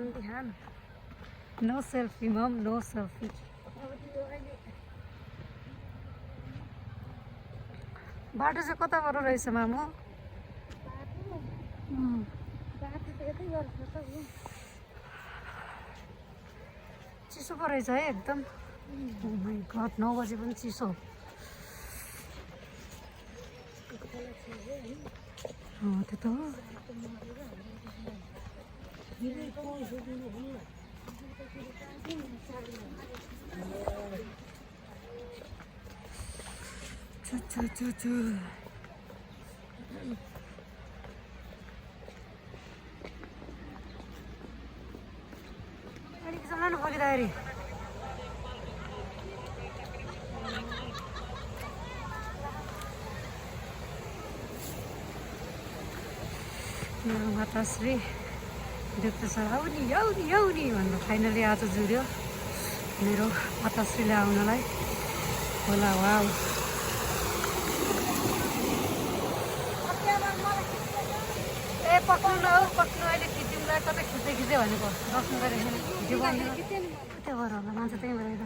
ध्यान no selfie मम no selfie बाटो चाहिँ कताबाट रहेछ मामु चिसो पो रहेछ है एकदम घट 9 बजे पनि चिसो त्यो त हो अलिक चलाउनु पगिँदाखेरि माताश्री देख्दैछ आउनी आउनी आउनी भन्दा फाइनली आज जुर्यो मेरो माताश्रीले आउनलाई होला वाउ ए पक्नु न हौ पक्नु अहिले खिच्यौँलाई कतै खिच्दै खिच्दै भनेको बस्नु गरेको भिडियो बनाउनु कतै गर होला मान्छे त्यहीँ भएर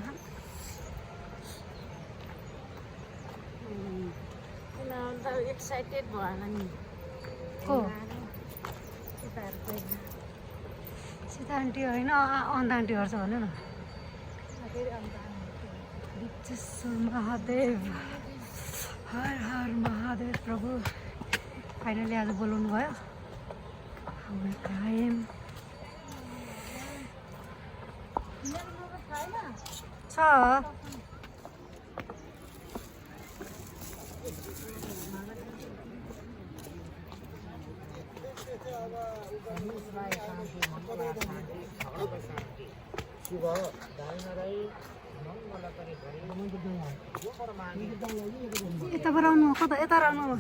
एक्साइटेड भयो होला नि को सीता आन्टी होइन अन्त आन्टी गर्छ भन्नु न विश्वेश्वर महादेव हर हर महादेव प्रभु फाइनली आज बोलाउनु भयो हाम्रो टाइम छ यताबाट आउनु कता यता आउनु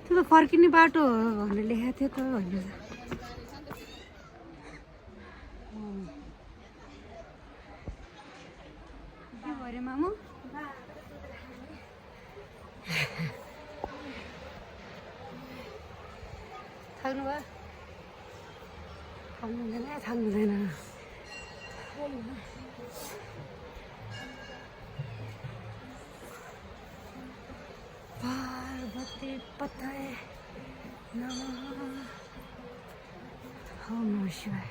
त्यो त फर्किने बाटो भनेर लेखेको थियो त भनेर के भयो मामु थाक्नु भयो थाक्नु हुँदैन थाक्नु हुँदैन पार्वती पतये नमः ओम नमः शिवाय